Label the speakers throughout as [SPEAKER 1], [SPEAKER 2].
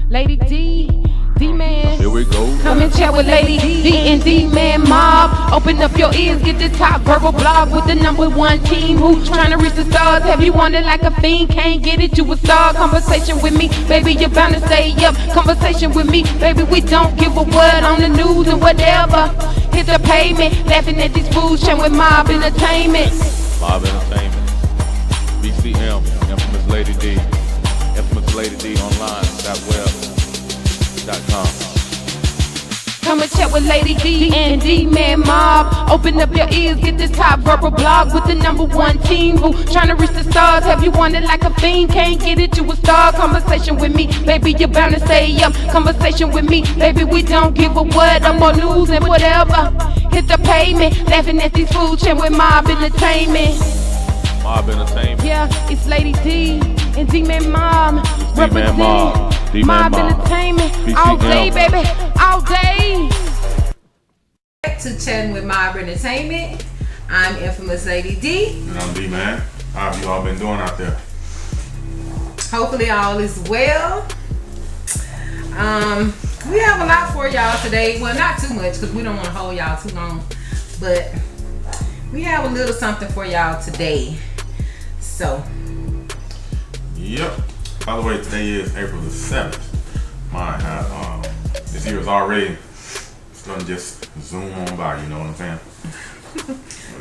[SPEAKER 1] Lady D, D-Man.
[SPEAKER 2] Here we go.
[SPEAKER 1] Come and chat with Lady D and D-Man mob. Open up your ears, get this top verbal blog with the #1 team who's trying to reach the stars. Have you wanted like a fiend? Can't get it, you a star. Conversation with me, baby, you're bound to stay up. Conversation with me, baby, we don't give a word on the news and whatever. Hit the pavement, laughing at these fools, chatting with Mob Entertainment.
[SPEAKER 2] Mob Entertainment. BCM, Infamous Lady D. Infamous Lady D online.web.com.
[SPEAKER 1] Come and chat with Lady D and D-Man mob. Open up your ears, get this top verbal blog with the #1 team who trying to reach the stars. Have you wanted like a fiend? Can't get it, you a star. Conversation with me, baby, you're bound to stay up. Conversation with me, baby, we don't give a what. Up on news and whatever. Hit the pavement, laughing at these fools, chatting with Mob Entertainment.
[SPEAKER 2] Mob Entertainment.
[SPEAKER 1] Yeah, it's Lady D and D-Man Mob.
[SPEAKER 2] D-Man Mob. D-Man
[SPEAKER 1] Mob Entertainment.
[SPEAKER 2] BCM.
[SPEAKER 1] All day, baby, all day.
[SPEAKER 3] Back to Chatting with Mob Entertainment. I'm Infamous Lady D.
[SPEAKER 4] And I'm D-Man. How have you all been doing out there?
[SPEAKER 3] Hopefully all is well. We have a lot for y'all today. Well, not too much because we don't want to hold y'all too long. But we have a little something for y'all today. So.
[SPEAKER 4] Yep. By the way, today is April the 7th. This year is already starting to just zoom on by, you know what I'm saying?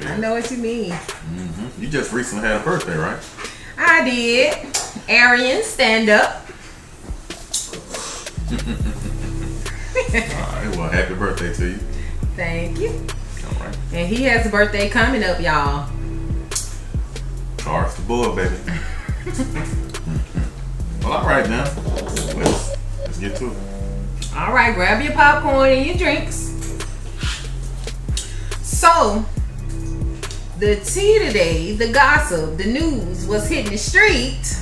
[SPEAKER 3] I know what you mean.
[SPEAKER 4] Mm-hmm. You just recently had a birthday, right?
[SPEAKER 3] I did. Arian, stand up.
[SPEAKER 4] Alright, well, happy birthday to you.
[SPEAKER 3] Thank you.
[SPEAKER 4] Alright.
[SPEAKER 3] And he has a birthday coming up, y'all.
[SPEAKER 4] Charge the bull, baby. Well, alright now. Let's get to it.
[SPEAKER 3] All right, grab your popcorn and your drinks. So, the tea today, the gossip, the news, what's hitting the street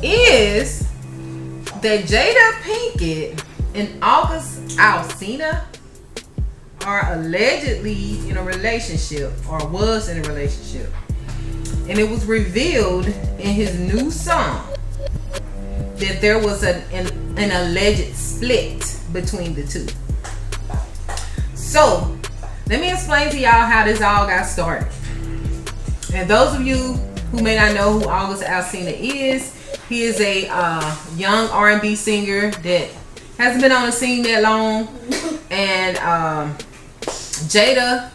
[SPEAKER 3] is that Jada Pinkett and August Alsina are allegedly in a relationship or was in a relationship. And it was revealed in his new song that there was an alleged split between the two. So, let me explain to y'all how this all got started. And those of you who may not know who August Alsina is, he is a young R&B singer that hasn't been on the scene that long. And Jada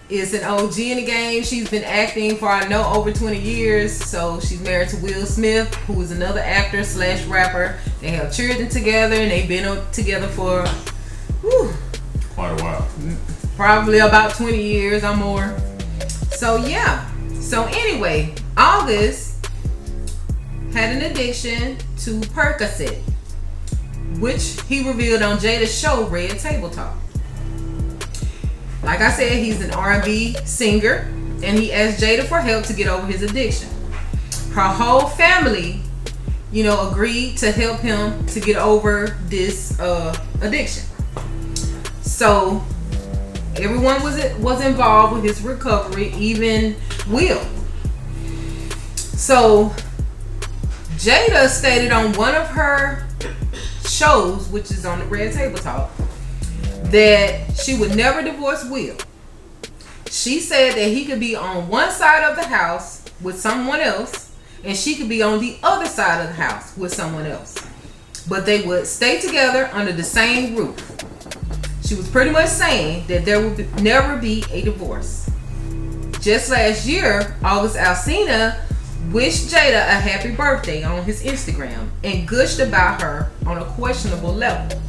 [SPEAKER 3] is an OG in the game. She's been acting for, I know, over 20 years. So she's married to Will Smith, who is another actor / rapper. They have children together, and they've been together for
[SPEAKER 4] Quite a while.
[SPEAKER 3] probably about 20 years or more. So yeah. So anyway, August had an addiction to Percocet, which he revealed on Jada's show, Red Table Talk. Like I said, he's an R&B singer, and he asked Jada for help to get over his addiction. Her whole family, agreed to help him to get over this addiction. So everyone was involved with his recovery, even Will. So Jada stated on one of her shows, which is on the Red Table Talk, that she would never divorce Will. She said that he could be on one side of the house with someone else, and she could be on the other side of the house with someone else. But they would stay together under the same roof. She was pretty much saying that there would never be a divorce. Just last year, August Alsina wished Jada a happy birthday on his Instagram and gushed about her on a questionable level.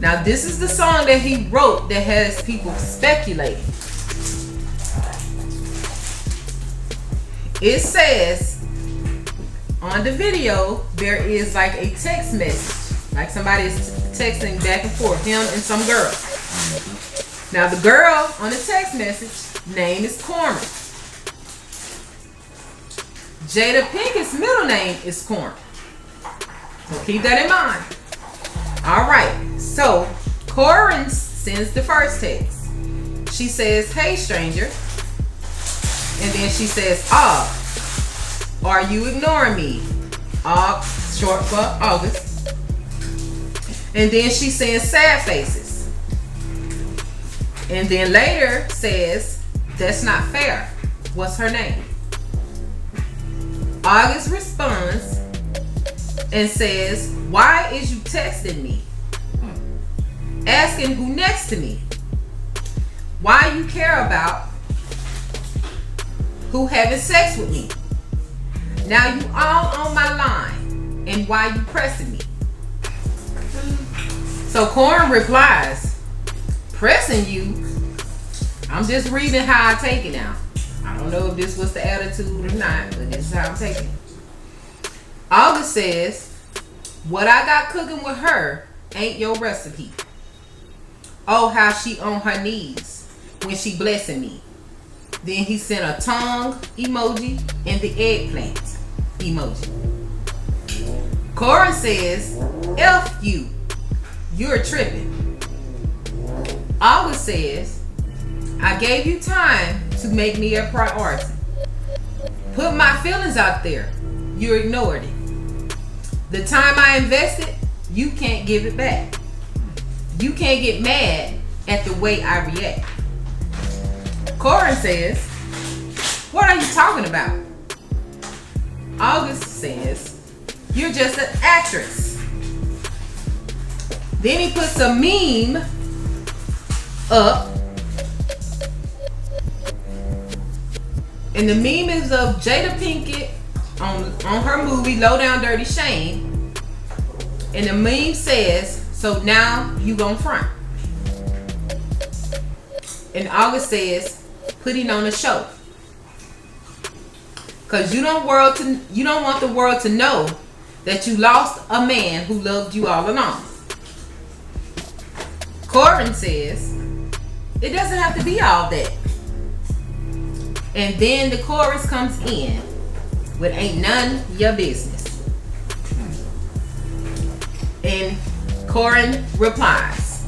[SPEAKER 3] Now, this is the song that he wrote that has people speculating. It says on the video, there is like a text message. Like somebody is texting back and forth, him and some girl. Now the girl on the text message name is Corin. Jada Pinkett's middle name is Corin. So keep that in mind. All right. So Corin sends the first text. She says, "Hey stranger," and then she says, "Are you ignoring me?" Short for August. And then she says, "Sad faces." And then later says, "That's not fair. What's her name?" August responds and says, "Why is you texting me? Asking who next to me? Why you care about who having sex with me? Now you all on my line, and why you pressing me?" So Corin replies, "Pressing you? I'm just reading how I take it now. I don't know if this was the attitude or not, but this is how I'm taking it." August says, "What I got cooking with her ain't your recipe. Oh, how she on her knees when she blessing me." Then he sent a tongue emoji and the eggplant emoji. Corin says, "F you. You're tripping." August says, "I gave you time to make me a priority. Put my feelings out there. You ignored it. The time I invested, you can't give it back. You can't get mad at the way I react." Corin says, "What are you talking about?" August says, "You're just an actress." Then he puts a meme up. And the meme is of Jada Pinkett on her movie Low Down Dirty Shame. And the meme says, "So now you gon' front." And August says, "Putting on a show. Cause you don't want the world to know that you lost a man who loved you all along." Corin says, "It doesn't have to be all that." And then the chorus comes in with "Ain't none your business." And Corin replies,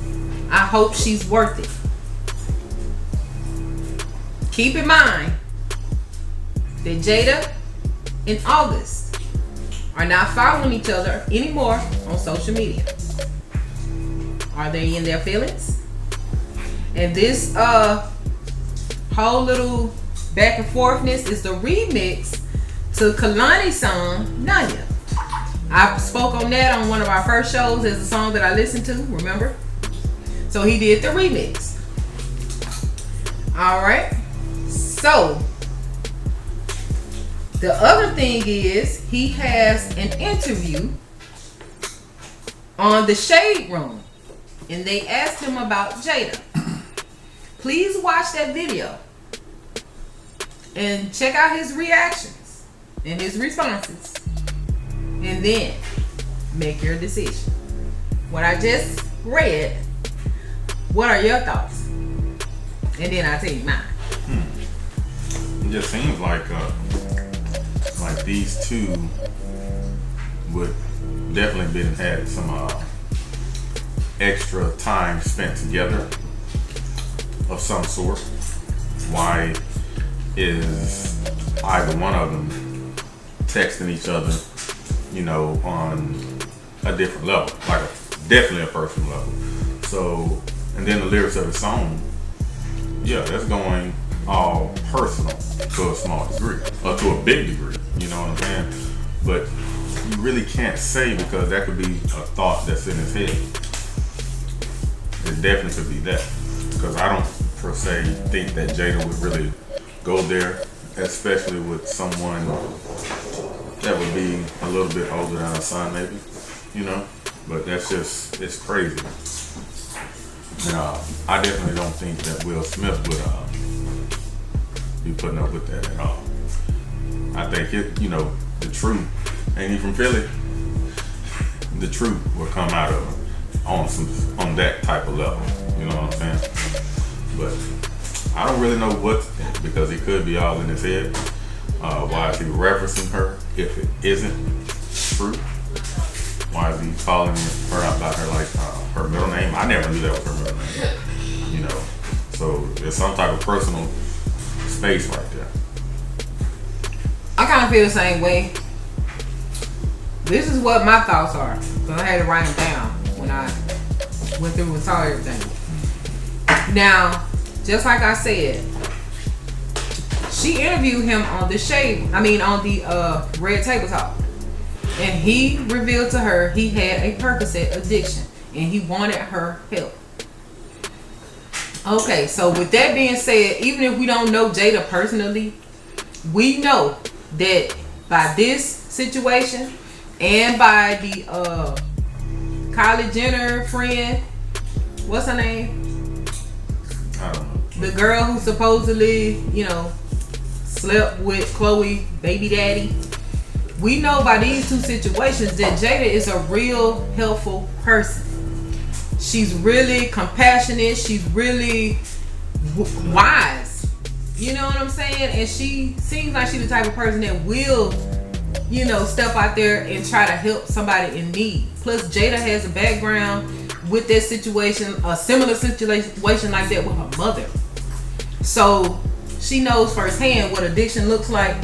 [SPEAKER 3] "I hope she's worth it." Keep in mind that Jada and August are not following each other anymore on social media. Are they in their feelings? And this whole little back and forthness is the remix to Kalani's song Nanya. I spoke on that on one of our first shows as a song that I listened to, remember? So he did the remix. Alright. So the other thing is he has an interview on the Shade Room. And they asked him about Jada. Please watch that video and check out his reactions and his responses, and then make your decision. What I just read, what are your thoughts? And then I'll tell you mine.
[SPEAKER 4] It just seems like these two would definitely been had some extra time spent together of some sort. Why is either one of them texting each other, on a different level, like definitely a personal level? So, and then the lyrics of the song, yeah, that's going all personal to a small degree, or to a big degree, you know what I'm saying? But you really can't say, because that could be a thought that's in his head. It definitely could be that, because I don't per se think that Jada would really go there, especially with someone that would be a little bit older than her son, maybe, but that's just, it's crazy. I definitely don't think that Will Smith would be putting up with that at all. I think the truth, ain't he from Philly? The truth will come out of it on that type of level. You know what I'm saying? But I don't really know what to think because it could be all in his head. Why is he referencing her if it isn't true? Why is he calling her out by her her middle name? I never knew that was her middle name. You know, so there's some type of personal space right there.
[SPEAKER 3] I kind of feel the same way. This is what my thoughts are. So I had to write them down when I went through and saw everything. Now, just like I said, she interviewed him on the Red Table Talk. And he revealed to her he had a Percocet addiction and he wanted her help. Okay, so with that being said, even if we don't know Jada personally, we know that by this situation and by the Kylie Jenner friend, what's her name?
[SPEAKER 4] I don't know.
[SPEAKER 3] The girl who supposedly, slept with Chloe baby daddy. We know by these two situations that Jada is a real helpful person. She's really compassionate. She's really wise. You know what I'm saying? And she seems like she's the type of person that will, step out there and try to help somebody in need. Plus, Jada has a background with that situation, a similar situation like that with her mother. So she knows firsthand what addiction looks like.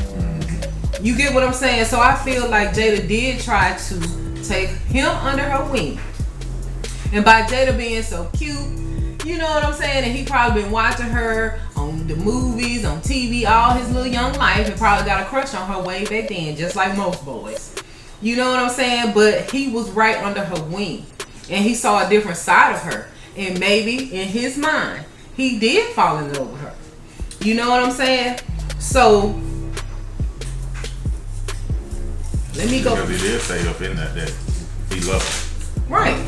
[SPEAKER 3] You get what I'm saying? So I feel like Jada did try to take him under her wing. And by Jada being so cute, you know what I'm saying? And he probably been watching her on the movies, on TV, all his little young life, and probably got a crush on her way back then, just like most boys. You know what I'm saying? But he was right under her wing. And he saw a different side of her. And maybe in his mind, he did fall in love with her. You know what I'm saying? So let me go.
[SPEAKER 4] Because he did say up in that he loved her.
[SPEAKER 3] Right.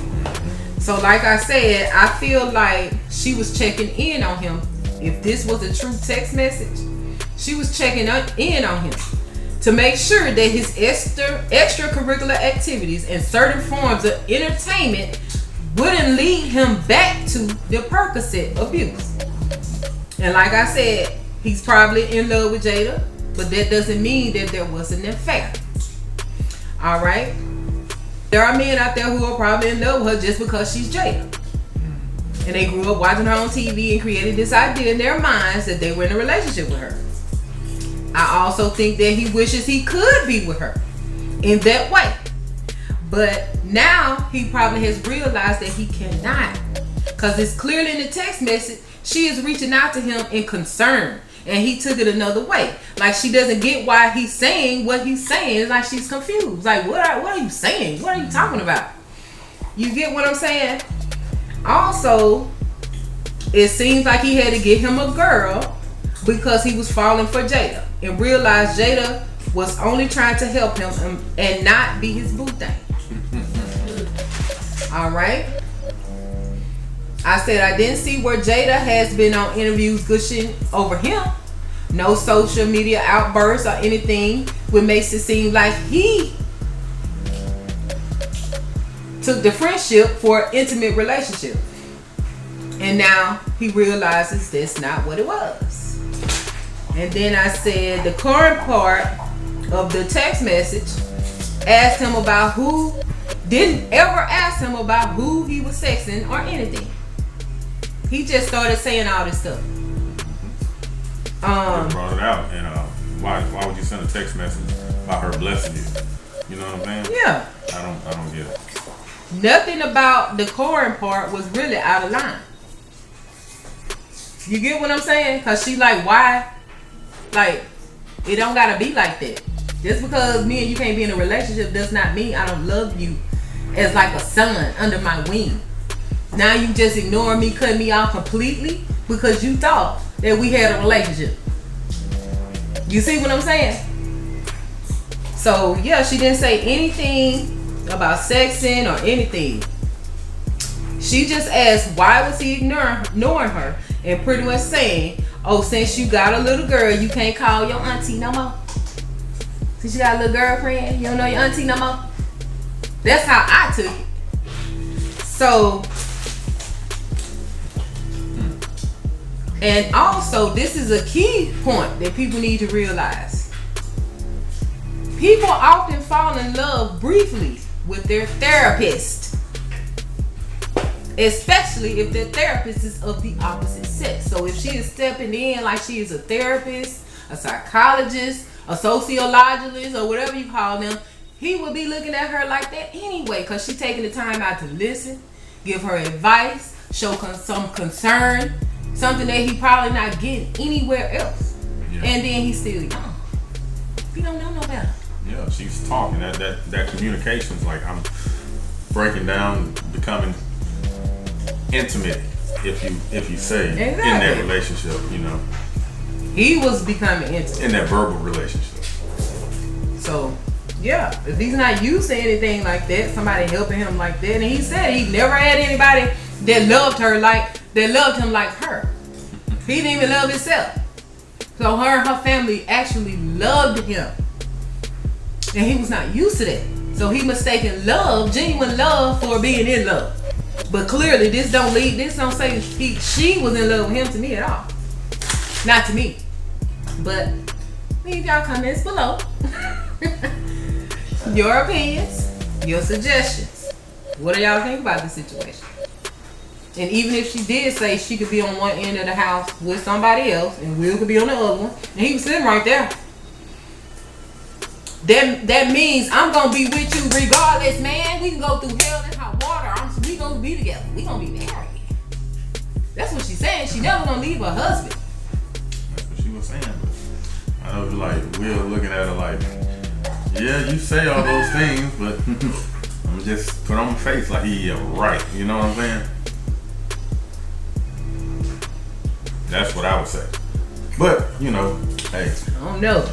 [SPEAKER 3] So like I said, I feel like she was checking in on him. If this was a true text message, she was checking in on him to make sure that his extracurricular activities and certain forms of entertainment wouldn't lead him back to the Percocet abuse. And like I said, he's probably in love with Jada, but that doesn't mean that there was an affair. All right. There are men out there who are probably in love with her just because she's Jada. And they grew up watching her on TV and created this idea in their minds that they were in a relationship with her. I also think that he wishes he could be with her in that way. But now he probably has realized that he cannot. Because it's clearly in the text message, she is reaching out to him in concern. And he took it another way. Like she doesn't get why he's saying what he's saying. It's like she's confused. Like, what are you saying? What are you talking about? You get what I'm saying? Also, it seems like he had to get him a girl because he was falling for Jada. And realized Jada was only trying to help him and not be his boo thing. Alright? I said I didn't see where Jada has been on interviews gushing over him. No social media outbursts or anything, which makes it seem like he took the friendship for an intimate relationship. And now he realizes that's not what it was. And then I said the current part of the text message asked him about didn't ever ask him about who he was sexing or anything. He just started saying all this stuff.
[SPEAKER 4] You brought it out, and why would you send a text message about her blessing you? You know what I'm saying?
[SPEAKER 3] Yeah.
[SPEAKER 4] I don't get it.
[SPEAKER 3] Nothing about the Corin part was really out of line. You get what I'm saying? Because she like, why? Like, it don't gotta be like that. Just because me and you can't be in a relationship does not mean I don't love you as like a son under my wing. Now you just ignore me, cut me off completely because you thought that we had a relationship. You see what I'm saying? So yeah, she didn't say anything about sexing or anything. She just asked why was he ignoring her and pretty much saying, oh, since you got a little girl, you can't call your auntie no more. Since you got a little girlfriend, you don't know your auntie no more. That's how I took it. So And also, this is a key point that people need to realize. People often fall in love briefly with their therapist, especially if their therapist is of the opposite sex. So if she is stepping in like she is a therapist, a psychologist, a sociologist, or whatever you call them, he will be looking at her like that anyway, because she's taking the time out to listen, give her advice, show some concern, something that he probably not getting anywhere else. Yeah. And then he's still young. He don't know no better.
[SPEAKER 4] Yeah, she's talking. That communication's like, I'm breaking down, becoming intimate, if you say, exactly. In that relationship, you know.
[SPEAKER 3] He was becoming intimate.
[SPEAKER 4] In that verbal relationship.
[SPEAKER 3] So, yeah, if he's not used to anything like that, somebody helping him like that, and he said he never had anybody that loved him like her. He didn't even love himself. So her and her family actually loved him. And he was not used to that. So he mistaken love, genuine love, for being in love. But clearly this don't say she was in love with him to me at all. Not to me. But leave y'all comments below. Your opinions, your suggestions. What do y'all think about this situation? And even if she did say she could be on one end of the house with somebody else and Will could be on the other one, and he was sitting right there, that means I'm gonna be with you regardless, man. We can go through hell and hot water. We gonna be together. We gonna be married. That's what she's saying. She never gonna leave her husband.
[SPEAKER 4] That's what she was saying. But I was like, Will looking at her like, yeah, you say all those things, but I'm just put on my face like, yeah, right. You know what I'm saying? That's what I would say. But, you know, hey.
[SPEAKER 3] I don't know.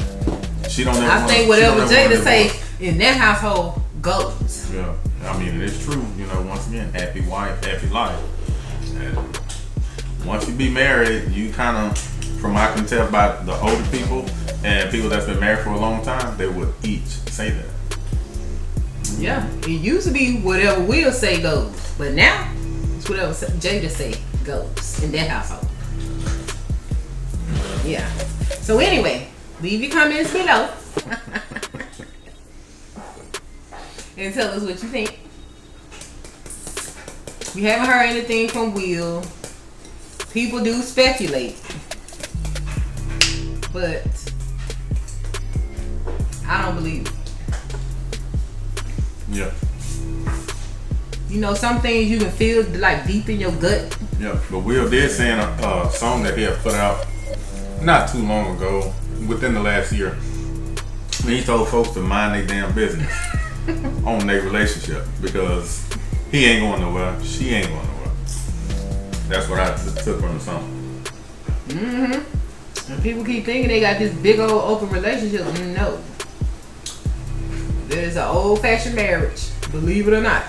[SPEAKER 4] She don't ever
[SPEAKER 3] I think whatever Jada say in that household goes.
[SPEAKER 4] Yeah. I mean, it is true. You know, once again, happy wife, happy life. And once you be married, you kind of, from what I can tell by the older people and people that's been married for a long time, they would each say that.
[SPEAKER 3] Yeah. It used to be whatever Will say goes. But now, it's whatever Jada say goes in that household. Yeah. So anyway, leave your comments below. And tell us what you think. We haven't heard anything from Will. People do speculate. But I don't believe it.
[SPEAKER 4] Yeah.
[SPEAKER 3] You know, some things you can feel like deep in your gut.
[SPEAKER 4] Yeah. But Will did say in a song that he had put out not too long ago, within the last year, he told folks to mind their damn business on their relationship, because he ain't going nowhere, she ain't going nowhere. That's what I took from the song.
[SPEAKER 3] Mm-hmm. And people keep thinking they got this big old open relationship. No. There's an old-fashioned marriage, believe it or not.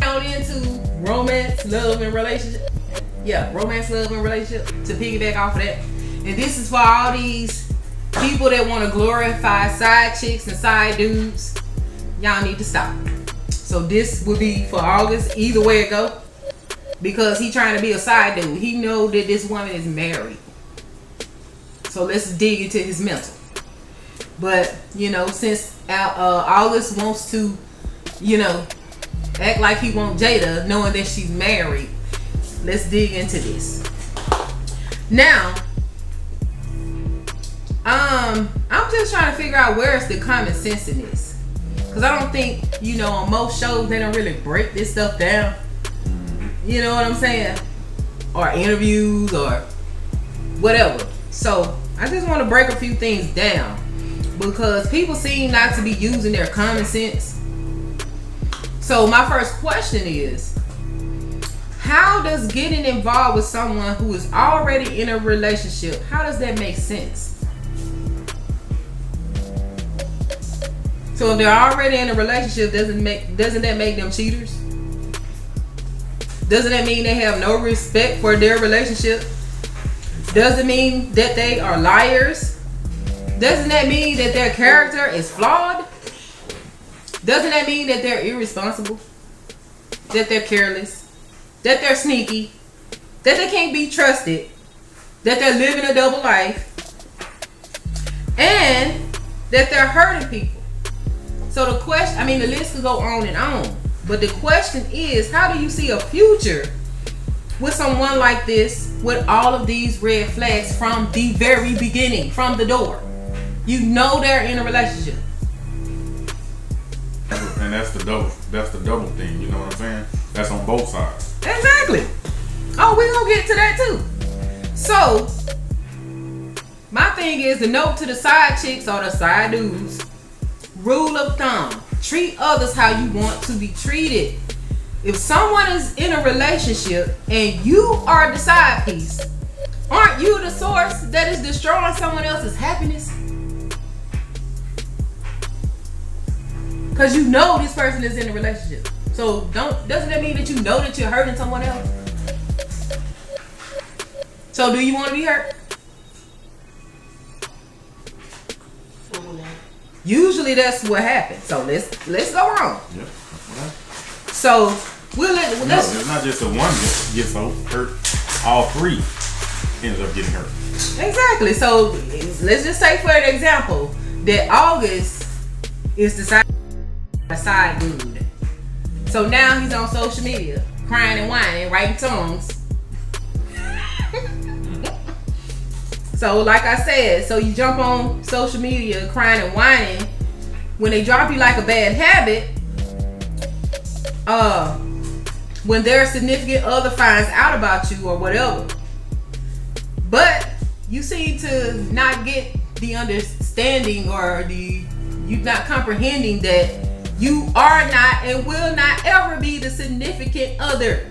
[SPEAKER 3] Down into romance, love, and relationship. Yeah, romance, love, and relationship, to piggyback off of that. And this is for all these people that want to glorify side chicks and side dudes. Y'all need to stop. So this would be for August, either way it go. Because he trying to be a side dude. He know that this woman is married. So let's dig into his mental. But, you know, since August wants to, you know, act like he wants Jada, knowing that she's married, let's dig into this. Now, I'm just trying to figure out where's the common sense in this. Because I don't think, you know, on most shows, they don't really break this stuff down. You know what I'm saying? Or interviews or whatever. So, I just want to break a few things down. Because people seem not to be using their common sense. So, my first question is, how does getting involved with someone who is already in a relationship, how does that make sense? So if they're already in a relationship, doesn't that make them cheaters? Doesn't that mean they have no respect for their relationship? Doesn't mean that they are liars? Doesn't that mean that their character is flawed? Doesn't that mean that they're irresponsible? That they're careless? That they're sneaky? That they can't be trusted? that they're living a double life, and that they're hurting people. So the question, I mean, the list could go on and on, but the question is, how do you see a future with someone like this with all of these red flags from the very beginning, from the door? You know they're in a relationship.
[SPEAKER 4] And that's the double thing, you know what I'm saying? That's on both sides.
[SPEAKER 3] Exactly. Oh, we're gonna get to that too. So my thing is, the note to the side chicks or the side dudes, rule of thumb: treat others how you want to be treated. If someone is in a relationship and you are the side piece, aren't you the source that is destroying someone else's happiness? Because you know this person is in a relationship. So doesn't that mean that you know that you're hurting someone else? So do you want to be hurt? Usually that's what happens. So let's go wrong.
[SPEAKER 4] Yep.
[SPEAKER 3] So
[SPEAKER 4] it's not just the one that gets hurt. All three ends up getting hurt.
[SPEAKER 3] Exactly. So let's just say, for an example, that August is the side dude. So now he's on social media, crying and whining, writing songs. So like I said, so you jump on social media crying and whining. When they drop you like a bad habit, when their significant other finds out about you or whatever, but you seem to not get the understanding or you not comprehending that you are not and will not ever be the significant other,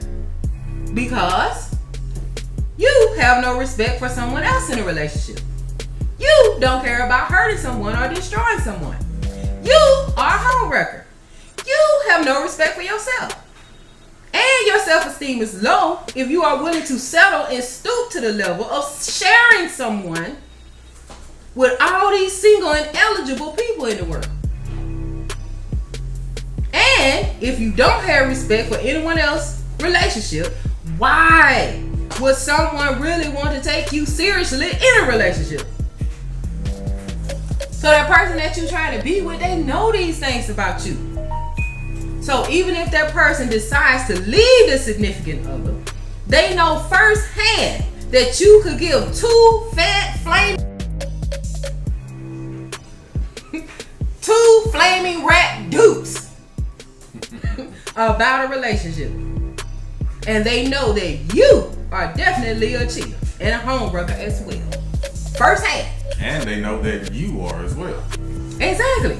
[SPEAKER 3] because you have no respect for someone else in a relationship. You don't care about hurting someone or destroying someone. You are a homewrecker. You have no respect for yourself. And your self-esteem is low if you are willing to settle and stoop to the level of sharing someone with all these single and eligible people in the world. And if you don't have respect for anyone else's relationship, why would someone really want to take you seriously in a relationship? So that person that you're trying to be with, they know these things about you. So even if that person decides to leave the significant other, they know firsthand that you could give two flaming rat dukes about a relationship. And they know that you are definitely a cheater and a homewrecker as well. Firsthand.
[SPEAKER 4] And they know that you are as well.
[SPEAKER 3] Exactly.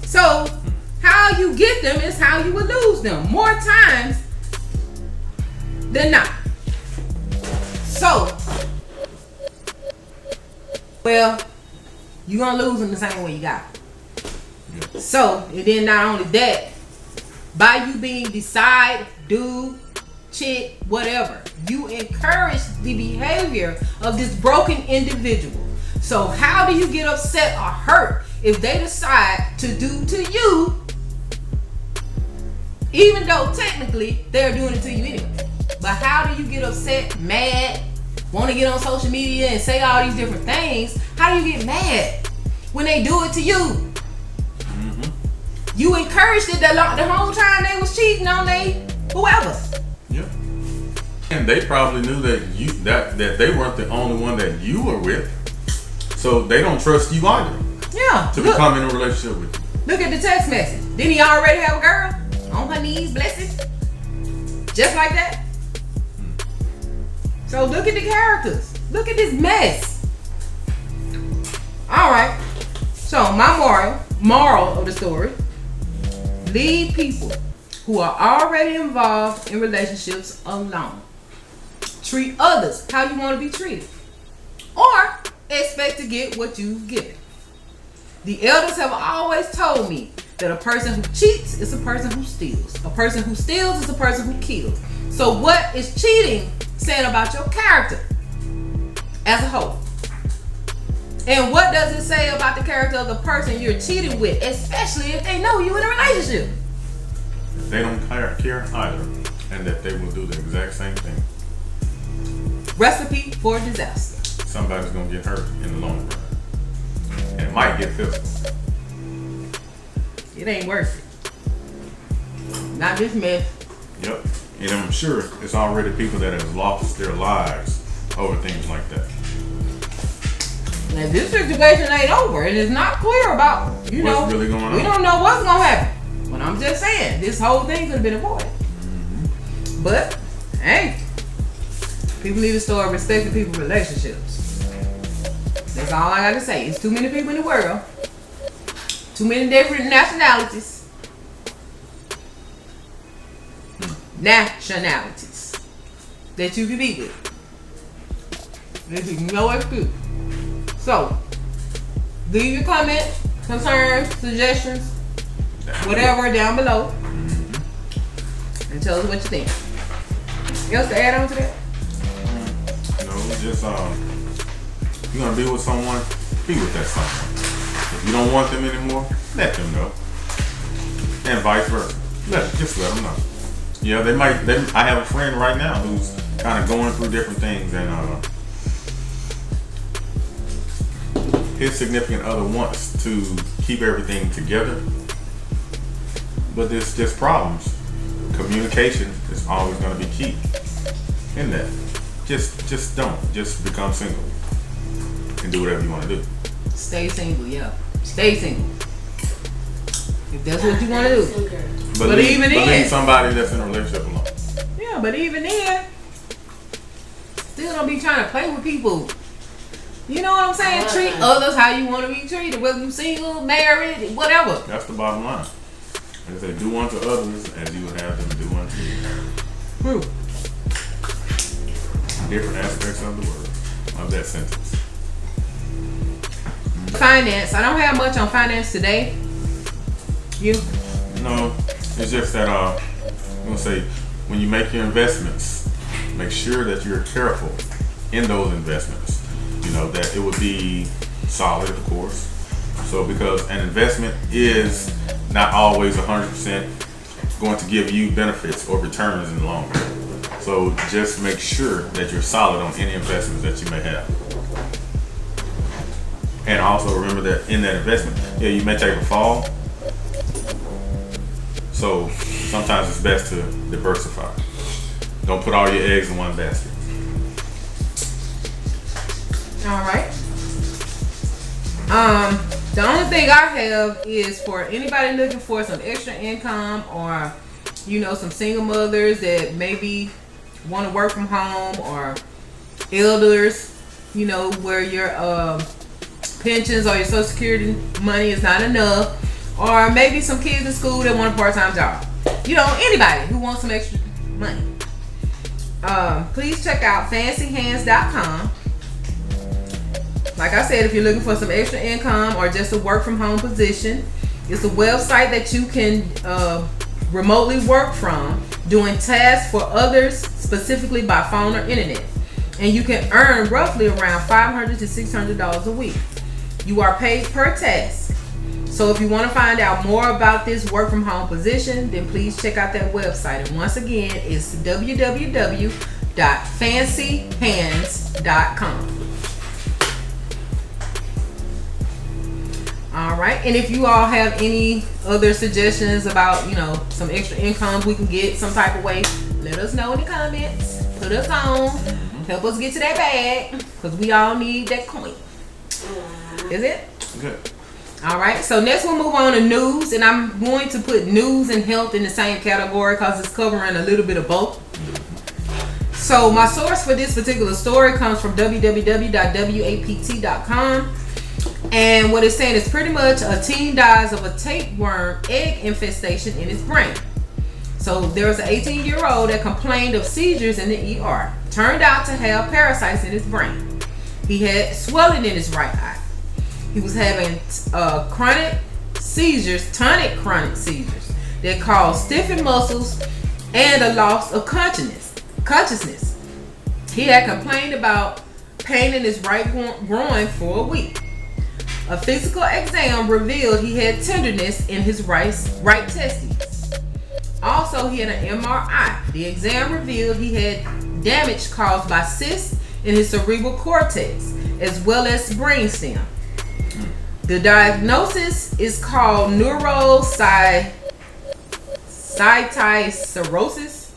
[SPEAKER 3] So how you get them is how you will lose them, more times than not. So, well, you're gonna lose them the same way you got them.
[SPEAKER 4] Yeah.
[SPEAKER 3] So, and then not only that, by you being the side dude, chick, whatever, you encourage the behavior of this broken individual. So how do you get upset or hurt if they decide to do to you, even though technically they're doing it to you anyway? But how do you get upset, mad, want to get on social media and say all these different things? How do you get mad when they do it to you? Mm-hmm. You encouraged it the whole time they was cheating on whoever.
[SPEAKER 4] Yeah. And they probably knew that that they weren't the only one that you were with. So they don't trust you either.
[SPEAKER 3] Yeah.
[SPEAKER 4] To become in a relationship with you.
[SPEAKER 3] Look at the text message. Didn't he already have a girl on her knees, blessing? Just like that. So look at the characters. Look at this mess. Alright. So my moral of the story: leave people who are already involved in relationships alone. Treat others how you want to be treated, or expect to get what you've given. The elders have always told me that a person who cheats is a person who steals. A person who steals is a person who kills. So what is cheating saying about your character as a whole? And what does it say about the character of the person you're cheating with, especially if they know you in a relationship?
[SPEAKER 4] They don't care either, and that they will do the exact same thing.
[SPEAKER 3] recipe for disaster.
[SPEAKER 4] Somebody's gonna get hurt in the long run, and it might get physical.
[SPEAKER 3] It ain't worth it. Not this mess.
[SPEAKER 4] Yep. And I'm sure it's already people that have lost their lives over things like that.
[SPEAKER 3] Now this situation ain't over, and it's not clear about
[SPEAKER 4] What's really going on.
[SPEAKER 3] We don't know what's gonna happen. But I'm just saying, this whole thing could have been avoided. Mm-hmm. But hey, people need to start respecting people's relationships. That's all I gotta say. It's too many people in the world, too many different nationalities. That you can be with. There's no excuse. So, leave your comments, concerns, suggestions, whatever down below, and tell us what you think. Else to add on to that?
[SPEAKER 4] No, just you're gonna be with someone, be with that someone. If you don't want them anymore, let them know, and vice versa. Just let them know. Yeah, they might. I have a friend right now who's kind of going through different things, and his significant other wants to keep everything together, but there's just problems. Communication is always going to be key in that. Just don't. Just become single and do whatever you want to do.
[SPEAKER 3] Stay single, yeah. Stay single. If that's what you want to do.
[SPEAKER 4] Believe somebody that's in a relationship alone.
[SPEAKER 3] Yeah, but even then, still don't be trying to play with people. You know what I'm saying? Treat others how you want to be treated, whether you single, married, whatever.
[SPEAKER 4] That's the bottom line. They say, do unto others as you would have them do unto you.
[SPEAKER 3] True.
[SPEAKER 4] Different aspects of the word, of that sentence.
[SPEAKER 3] Finance. I don't have much on finance today. You?
[SPEAKER 4] No, it's just that I'm gonna say, when you make your investments, make sure that you're careful in those investments. You know, that it would be solid, of course. So because an investment is not always 100% going to give you benefits or returns in the long run. So just make sure that you're solid on any investments that you may have. And also remember that in that investment, yeah, you may take a fall. So sometimes it's best to diversify. Don't put all your eggs in one basket.
[SPEAKER 3] All right. The only thing I have is for anybody looking for some extra income, or some single mothers that maybe want to work from home, or elders, where your pensions or your Social Security money is not enough, or maybe some kids in school that want a part-time job. Anybody who wants some extra money. Please check out fancyhands.com. Like I said, if you're looking for some extra income or just a work from home position, it's a website that you can remotely work from, doing tasks for others, specifically by phone or internet. And you can earn roughly around $500 to $600 a week. You are paid per task. So if you want to find out more about this work from home position, then please check out that website. And once again, it's www.fancyhands.com. All right, and if you all have any other suggestions about, some extra incomes we can get some type of way, let us know in the comments. Put us on. Help us get to that bag, because we all need that coin. Is it?
[SPEAKER 4] Good.
[SPEAKER 3] All right, so next we'll move on to news, and I'm going to put news and health in the same category because it's covering a little bit of both. So my source for this particular story comes from www.wapt.com. And what it's saying is pretty much a teen dies of a tapeworm egg infestation in his brain. So there was an 18-year-old that complained of seizures in the ER. Turned out to have parasites in his brain. He had swelling in his right eye. He was having tonic seizures that caused stiffened muscles and a loss of consciousness. He had complained about pain in his right groin for a week. A physical exam revealed he had tenderness in his right testes. Also, he had an MRI. The exam revealed he had damage caused by cysts in his cerebral cortex as well as brainstem. The diagnosis is called neurocyticercosis,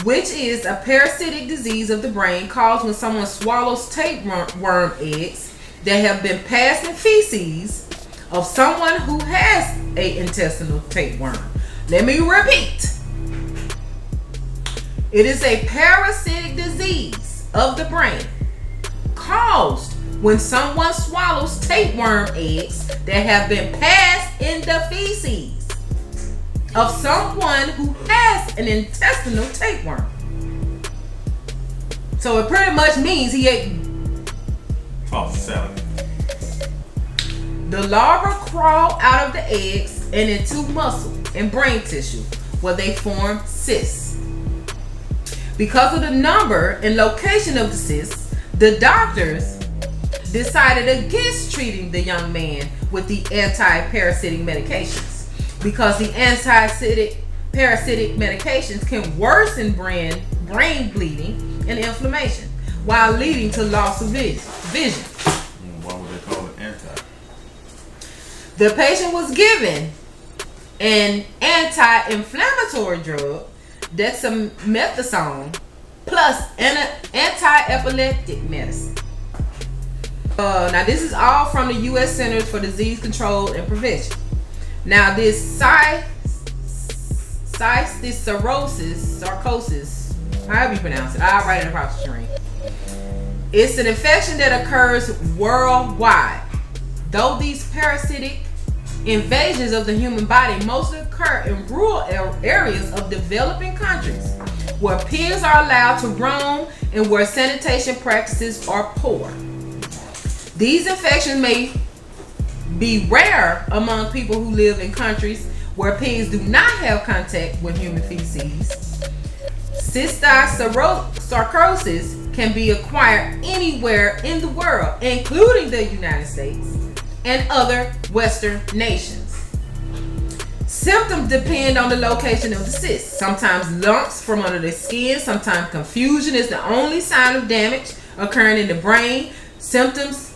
[SPEAKER 3] which is a parasitic disease of the brain caused when someone swallows tapeworm eggs that have been passed in feces of someone who has a intestinal tapeworm. Let me repeat. It is a parasitic disease of the brain caused when someone swallows tapeworm eggs that have been passed in the feces of someone who has an intestinal tapeworm. So it pretty much means he ate
[SPEAKER 4] salad.
[SPEAKER 3] The larvae crawl out of the eggs and into muscle and brain tissue where they form cysts. Because of the number and location of the cysts, the doctors decided against treating the young man with the anti-parasitic medications because the anti-parasitic medications can worsen brain bleeding and inflammation while leading to loss of vision.
[SPEAKER 4] Why would they call it anti?
[SPEAKER 3] The patient was given an anti-inflammatory drug, dexamethasone, plus an anti-epileptic medicine. Now this is all from the U.S. Centers for Disease Control and Prevention. Now this sarcosis, however you pronounce it, I'll write it across the screen. It's an infection that occurs worldwide. Though these parasitic invasions of the human body mostly occur in rural areas of developing countries where pigs are allowed to roam and where sanitation practices are poor. These infections may be rare among people who live in countries where pigs do not have contact with human feces. Cysticercosis can be acquired anywhere in the world, including the United States and other Western nations. Symptoms depend on the location of the cyst. Sometimes lumps from under the skin, sometimes confusion is the only sign of damage occurring in the brain. Symptoms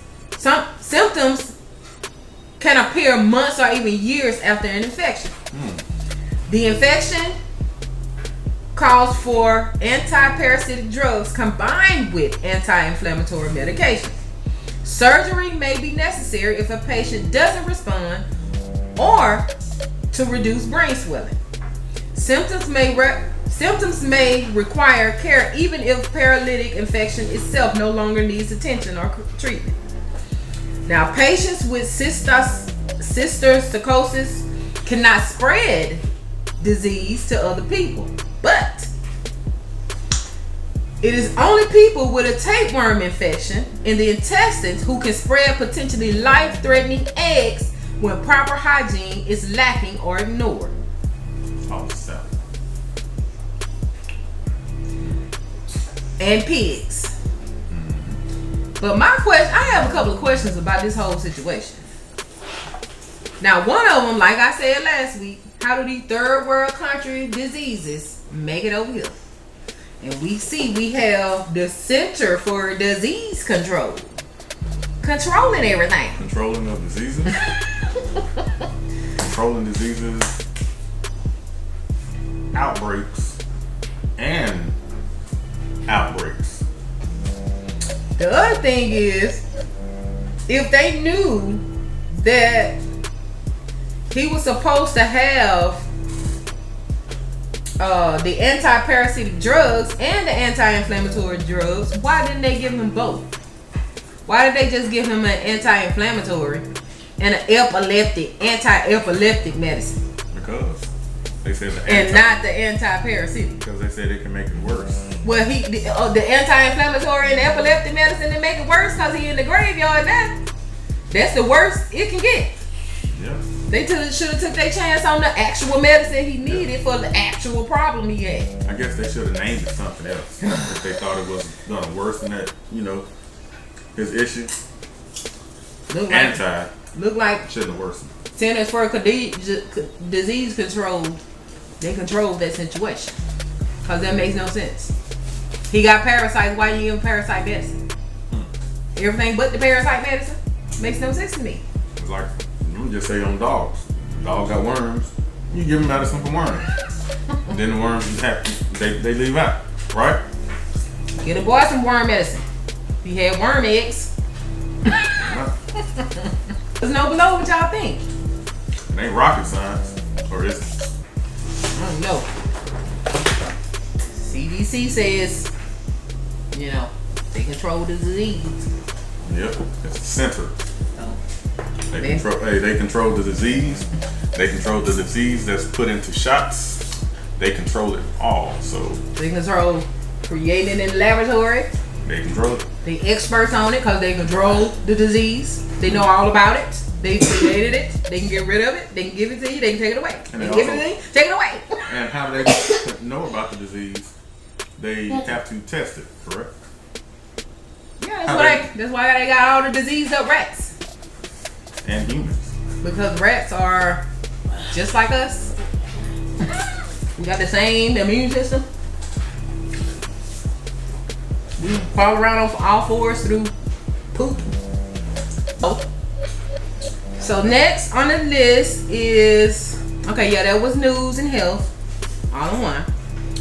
[SPEAKER 3] can appear months or even years after an infection. The infection calls for anti-parasitic drugs combined with anti-inflammatory medication. Surgery may be necessary if a patient doesn't respond or to reduce brain swelling. Symptoms may require care even if paralytic infection itself no longer needs attention or treatment. Now, patients with cysticercosis cannot spread disease to other people, but it is only people with a tapeworm infection in the intestines who can spread potentially life-threatening eggs when proper hygiene is lacking or ignored. And pigs. But I have a couple of questions about this whole situation. Now, one of them, like I said last week, how do these third world country diseases make it over here? And we have the Center for Disease Control controlling everything.
[SPEAKER 4] Controlling of diseases? Controlling diseases, outbreaks, and outbreaks.
[SPEAKER 3] The other thing is, if they knew that he was supposed to have the anti-parasitic drugs and the anti-inflammatory drugs, why didn't they give him both? Why did they just give him an anti-inflammatory and an anti-epileptic medicine?
[SPEAKER 4] Because they said
[SPEAKER 3] and not the anti-parasitic.
[SPEAKER 4] Because they said it can make it worse.
[SPEAKER 3] Well, the anti-inflammatory and the epileptic medicine to make it worse because he in the graveyard now. That's the worst it can get.
[SPEAKER 4] Yeah.
[SPEAKER 3] They should have took their chance on the actual medicine he needed for the actual problem he had.
[SPEAKER 4] I guess they should have named it something else if they thought it was gonna worsen that, his issue.
[SPEAKER 3] Look like
[SPEAKER 4] shouldn't have worsened.
[SPEAKER 3] Centers for Disease Control. They controlled that situation because that makes no sense. He got parasites. Why you give him parasite medicine? Everything but the parasite medicine makes no sense to me.
[SPEAKER 4] It's like, let me just say on dogs. Dog got worms. You give them medicine for worms. And then the worms they leave out, right?
[SPEAKER 3] Get a boy some worm medicine. He had worm eggs. There's no below what y'all think.
[SPEAKER 4] It ain't rocket science, or is it?
[SPEAKER 3] I don't know. CDC says, you know, they control the disease.
[SPEAKER 4] Yep, it's the center.
[SPEAKER 3] So,
[SPEAKER 4] They control the disease. They control the disease that's put into shots. They control it all. So
[SPEAKER 3] they control creating in the laboratory.
[SPEAKER 4] they control it.
[SPEAKER 3] They experts on it because they control the disease. They know all about it. They created it. They can get rid of it. They can give it to you. They can take it away.
[SPEAKER 4] And
[SPEAKER 3] they can give it to you. Take it away.
[SPEAKER 4] And how do they know about the disease? They have to test it, correct?
[SPEAKER 3] Yeah, that's why they got all the diseased up rats.
[SPEAKER 4] And humans.
[SPEAKER 3] Because rats are just like us. We got the same immune system. We crawl around on all fours through poop. So next on the list is, okay, yeah, that was news and health, all in one.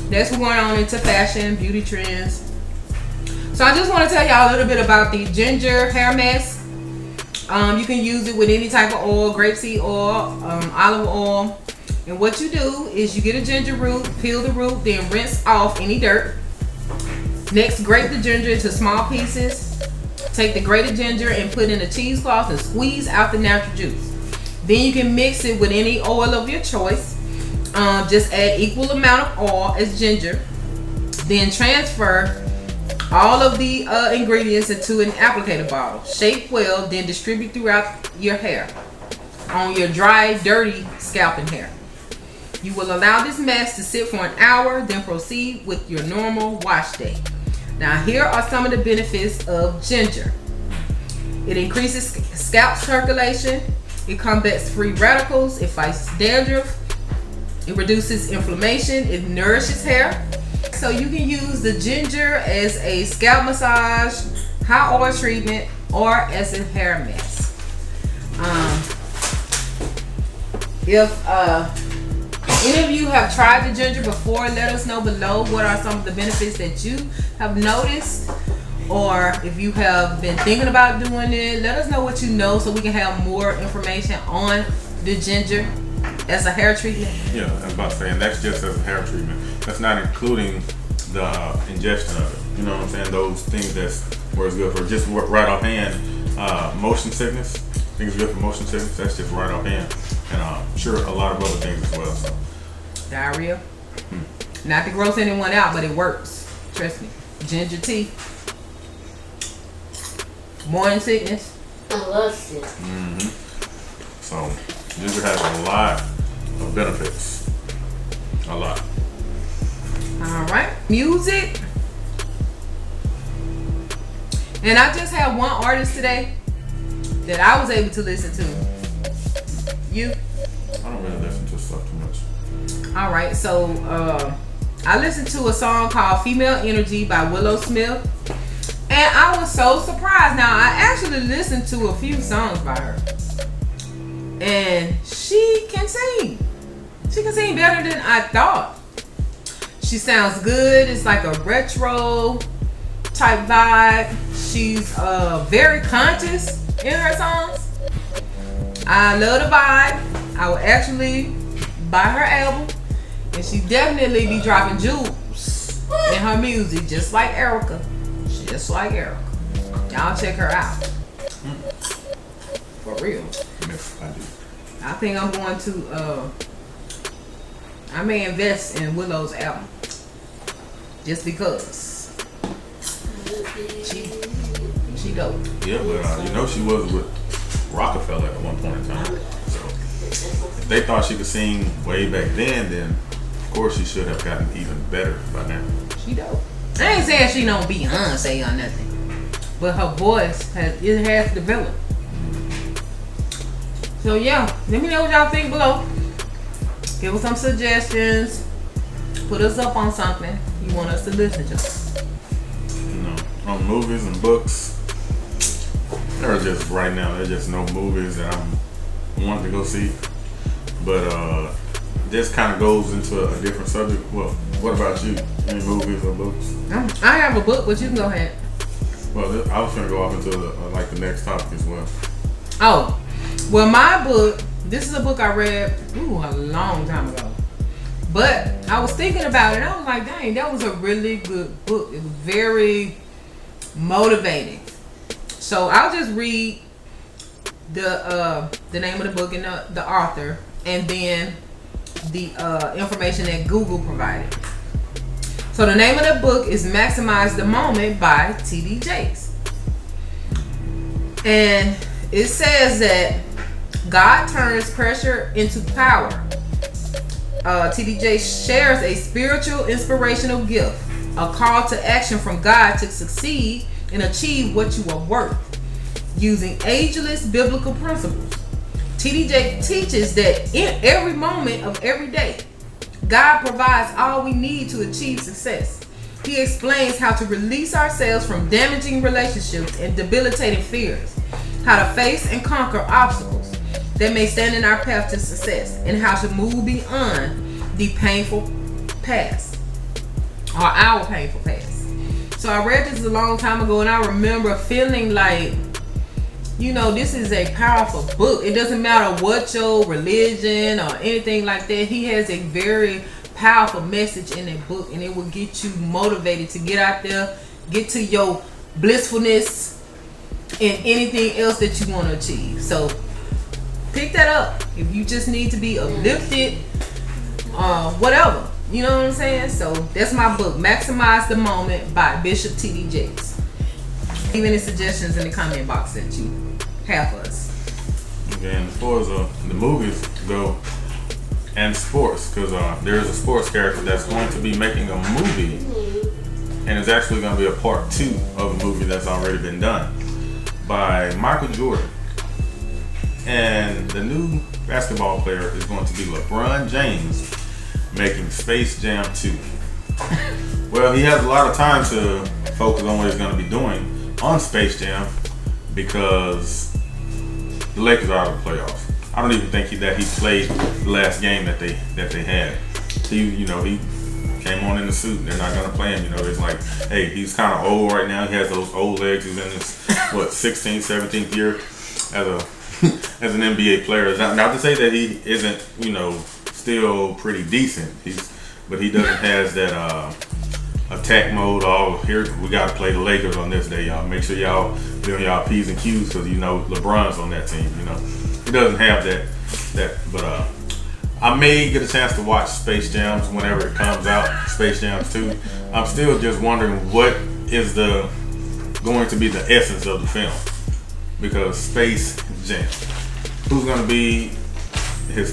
[SPEAKER 3] Next, we're going on into fashion, beauty trends. So I just want to tell y'all a little bit about the ginger hair mask. You can use it with any type of oil, grapeseed oil, olive oil. And what you do is you get a ginger root, peel the root, then rinse off any dirt. Next, grate the ginger into small pieces. Take the grated ginger and put in a cheesecloth and squeeze out the natural juice. Then you can mix it with any oil of your choice. Just add equal amount of oil as ginger. Then transfer all of the ingredients into an applicator bottle. Shake well, then distribute throughout your hair on your dry, dirty scalp and hair. You will allow this mask to sit for an hour, then proceed with your normal wash day. Now, here are some of the benefits of ginger. It increases scalp circulation. It combats free radicals. It fights dandruff. It reduces inflammation. It nourishes hair. So you can use the ginger as a scalp massage, hot oil treatment, or as a hair mask. If any of you have tried the ginger before, let us know below what are some of the benefits that you have noticed, or if you have been thinking about doing it, let us know what you know so we can have more information on the ginger as a hair treatment.
[SPEAKER 4] Yeah, I was about to say, and that's just as a hair treatment. That's not including the ingestion of it. You know what I'm saying? Those things that's where it's good for. Just right offhand, motion sickness. I think it's good for motion sickness. That's just right offhand. And I'm sure a lot of other things as well. So.
[SPEAKER 3] Diarrhea. Not to gross anyone out, but it works. Trust me. Ginger tea. Morning sickness.
[SPEAKER 5] I love it.
[SPEAKER 4] So ginger has a lot of benefits. A lot.
[SPEAKER 3] All right. Music. And I just had one artist today that I was able to listen to. You?
[SPEAKER 4] I don't really listen to stuff too much.
[SPEAKER 3] All right. So I listened to a song called Female Energy by Willow Smith. And I was so surprised. Now, I actually listened to a few songs by her. And she can sing. She can sing better than I thought. She sounds good. It's like a retro type vibe. She's very conscious in her songs. I love the vibe. I would actually buy her album. And she definitely be dropping jewels in her music, just like Erica. Just like Erica. Y'all check her out. For real.
[SPEAKER 4] Yes, I do.
[SPEAKER 3] I think I'm going to I may invest in Willow's album. Just because. She dope.
[SPEAKER 4] Yeah, but you know she was with Rockefeller at one point in time. So if they thought she could sing way back then of course she should have gotten even better by now.
[SPEAKER 3] She dope. I ain't saying she don't Beyonce or nothing, but her voice has developed. So yeah, let me know what y'all think below. Give us some suggestions. Put us up on something you want us to listen to.
[SPEAKER 4] on movies and books, there's just no movies that I'm wanting to go see. But this kind of goes into a different subject. Well, what about you? Any movies or books?
[SPEAKER 3] I have a book, but you can go ahead.
[SPEAKER 4] Well, I was going to go off into the next topic as well.
[SPEAKER 3] Oh, well, my book. This is a book I read a long time ago. But I was thinking about it. And I was like, dang, that was a really good book. It was very motivating. So I'll just read the name of the book and the author, and then the information that Google provided. So the name of the book is Maximize the Moment by T.D. Jakes. And it says that God turns pressure into power. T.D. Jakes shares a spiritual inspirational gift, a call to action from God to succeed and achieve what you are worth, using ageless biblical principles. T.D. Jakes teaches that in every moment of every day, God provides all we need to achieve success. He explains how to release ourselves from damaging relationships and debilitating fears, how to face and conquer obstacles that may stand in our path to success, and how to move beyond the painful past, or our painful past. So I read this a long time ago, and I remember feeling like, this is a powerful book. It doesn't matter what your religion or anything like that. He has a very powerful message in that book, and it will get you motivated to get out there, get to your blissfulness and anything else that you want to achieve. So pick that up if you just need to be uplifted, whatever. You know what I'm saying? So that's my book, Maximize the Moment by Bishop T.D. Jakes. Leave any suggestions in the comment box that you have for us.
[SPEAKER 4] Okay, and as far as the movies go and sports, because there's a sports character that's going to be making a movie, and it's actually going to be a part 2 of a movie that's already been done by Michael Jordan. And the new basketball player is going to be LeBron James, making Space Jam 2. Well, he has a lot of time to focus on what he's going to be doing on Space Jam because the Lakers are out of the playoffs. I don't even think that he played the last game that they had. He came on in the suit. They're not going to play him. It's like, hey, he's kind of old right now. He has those old legs. He's in his 16th, 17th year as an NBA player. Not to say that he isn't, still pretty decent. But he doesn't have that attack mode. Here we got to play the Lakers on this day, y'all. Make sure y'all be on y'all P's and Q's because LeBron's on that team. He doesn't have that. But I may get a chance to watch Space Jams whenever it comes out. Space Jams 2. I'm still just wondering what is going to be the essence of the film, because Space Jam. Who's going to be his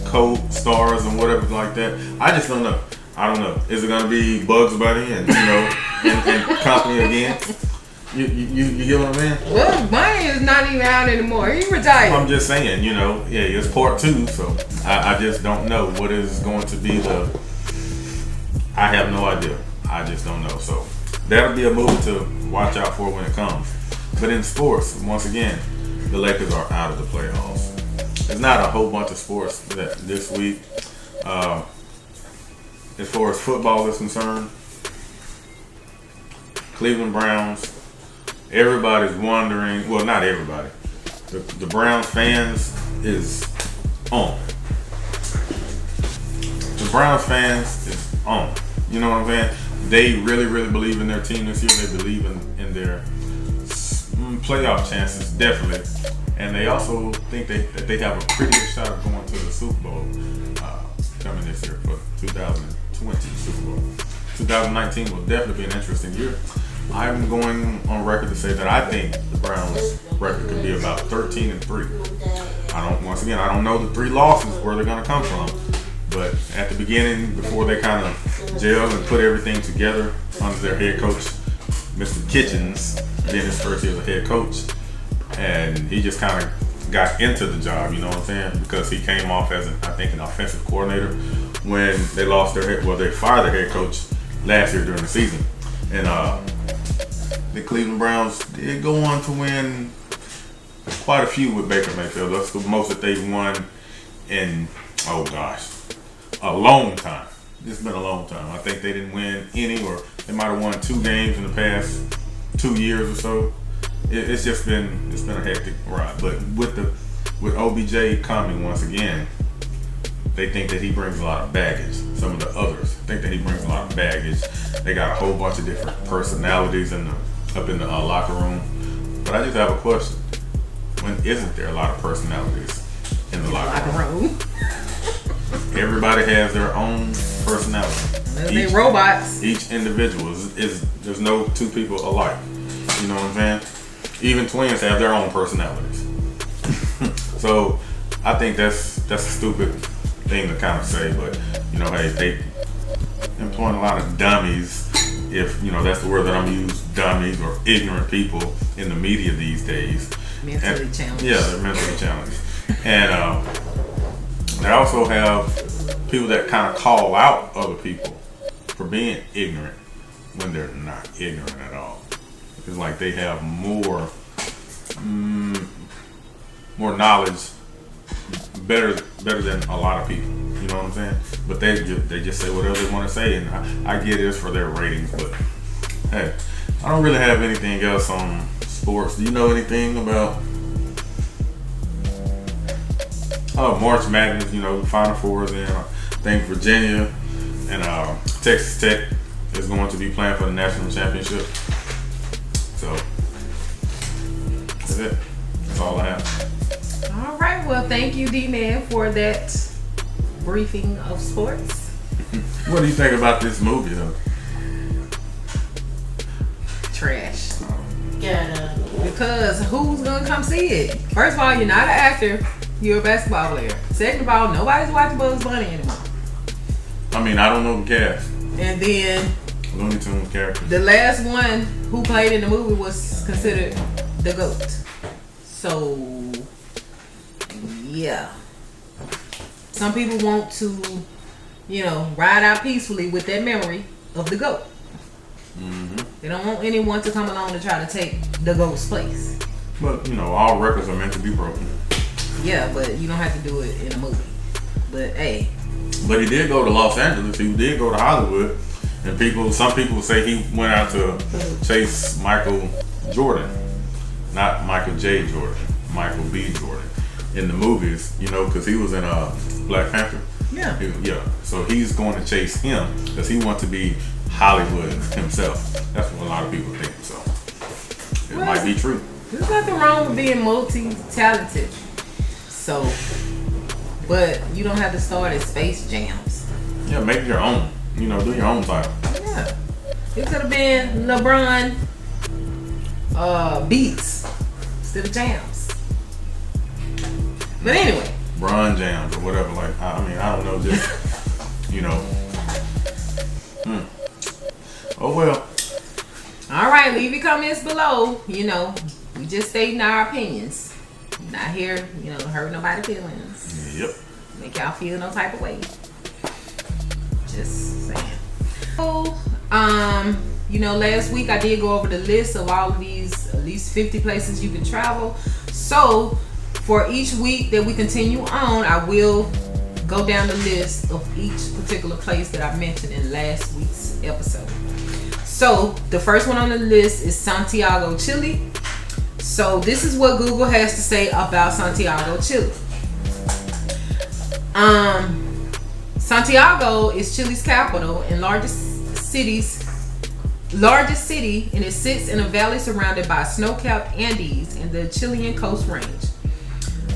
[SPEAKER 4] co-stars and whatever like that? I just don't know. I don't know. Is it going to be Bugs Bunny and and company again? You get what I mean?
[SPEAKER 3] Well, Bunny is not even out anymore. He retired.
[SPEAKER 4] I'm just saying, it's part 2, so I just don't know what is going to be I have no idea. I just don't know. So that'll be a movie to watch out for when it comes. But in sports, once again, the Lakers are out of the playoffs. There's not a whole bunch of sports this week. As far as football is concerned, Cleveland Browns, everybody's wondering, well, not everybody. The Browns fans is on. The Browns fans is on. You know what I'm saying? They really, really believe in their team this year. They believe in their playoff chances, definitely. And they also think that they have a pretty good shot of going to the Super Bowl coming this year for 2020 Super Bowl. 2019 will definitely be an interesting year. I'm going on record to say that I think the Browns' record could be about 13-3. Once again, I don't know the 3 losses where they're going to come from. But at the beginning, before they kind of gel and put everything together under their head coach, Mr. Kitchens, then his first year as a head coach, and he just kind of got into the job, you know what I'm saying? Because he came off as, an offensive coordinator when they lost they fired their head coach last year during the season. And the Cleveland Browns did go on to win quite a few with Baker Mayfield. That's the most that they've won in, oh gosh, a long time. It's been a long time. I think they didn't win any, or they might have won 2 games in the past 2 years or so. It's been a hectic ride. But with OBJ coming once again, they think that he brings a lot of baggage. Some of the others think that he brings a lot of baggage. They got a whole bunch of different personalities up in the locker room. But I just have a question. When isn't there a lot of personalities in the locker room? Everybody has their own personality.
[SPEAKER 3] They're robots.
[SPEAKER 4] Each individual is there's no two people alike. You know what I'm saying? Even twins have their own personalities. So I think that's a stupid thing to kind of say, but you know, hey, they employing a lot of dummies, if you know that's the word that I'm using, dummies or ignorant people in the media these days.
[SPEAKER 3] Mentally challenged.
[SPEAKER 4] Yeah, they're mentally challenged. And they also have people that kind of call out other people for being ignorant when they're not ignorant at all. It's like they have more knowledge, better than a lot of people. You know what I'm saying? But they just say whatever they want to say, and I get it for their ratings. But hey, I don't really have anything else on sports. Do you know anything about March Madness? You know, Final Fours, and I think Virginia and Texas Tech is going to be playing for the national championship. So that's it. That's all I have.
[SPEAKER 3] All right. Well, thank you, D-Man, for that briefing of sports.
[SPEAKER 4] What do you think about this movie, though?
[SPEAKER 3] Trash.
[SPEAKER 5] Get up.
[SPEAKER 3] Because who's gonna come see it? First of all, you're not an actor. You're a basketball player. Second of all, nobody's watching Bugs Bunny anymore.
[SPEAKER 4] I mean, I don't know the cast.
[SPEAKER 3] And then
[SPEAKER 4] Looney Tunes characters.
[SPEAKER 3] the last one who played in the movie was considered the GOAT. So, yeah. Some people want to, you know, ride out peacefully with that memory of the GOAT.
[SPEAKER 4] Mm-hmm.
[SPEAKER 3] They don't want anyone to come along to try to take the GOAT's place.
[SPEAKER 4] But, you know, all records are meant to be broken.
[SPEAKER 3] Yeah, but you don't have to do it in a movie. But, hey.
[SPEAKER 4] But he did go to Los Angeles. He did go to Hollywood. And some people say he went out to chase Michael Jordan. Not Michael J. Jordan. Michael B. Jordan. In the movies, you know, because he was in Black Panther.
[SPEAKER 3] Yeah.
[SPEAKER 4] Yeah. So he's going to chase him because he wants to be Hollywood himself. That's what a lot of people think. So it might be true.
[SPEAKER 3] There's nothing wrong with being multi-talented. So, but you don't have to start at Space Jams.
[SPEAKER 4] Yeah, make your own. You know, do your own title.
[SPEAKER 3] Yeah. It could have been LeBron Beats instead of Jams. But anyway.
[SPEAKER 4] Bron Jams or whatever. Like, I mean, I don't know. Just, you know. Oh, well.
[SPEAKER 3] All right. Leave your comments below. You know, we just stating our opinions. Not here, you know, hurt nobody's feelings.
[SPEAKER 4] Yep.
[SPEAKER 3] Make y'all feel no type of way. Just saying. So, you know, last week I did go over the list of all of these, at least 50 places you can travel. So, for each week that we continue on, I will go down the list of each particular place that I mentioned in last week's episode. So, the first one on the list is Santiago, Chile. So, this is what Google has to say about Santiago, Chile. Santiago is Chile's capital and largest city, and it sits in a valley surrounded by snow-capped Andes and the Chilean Coast Range.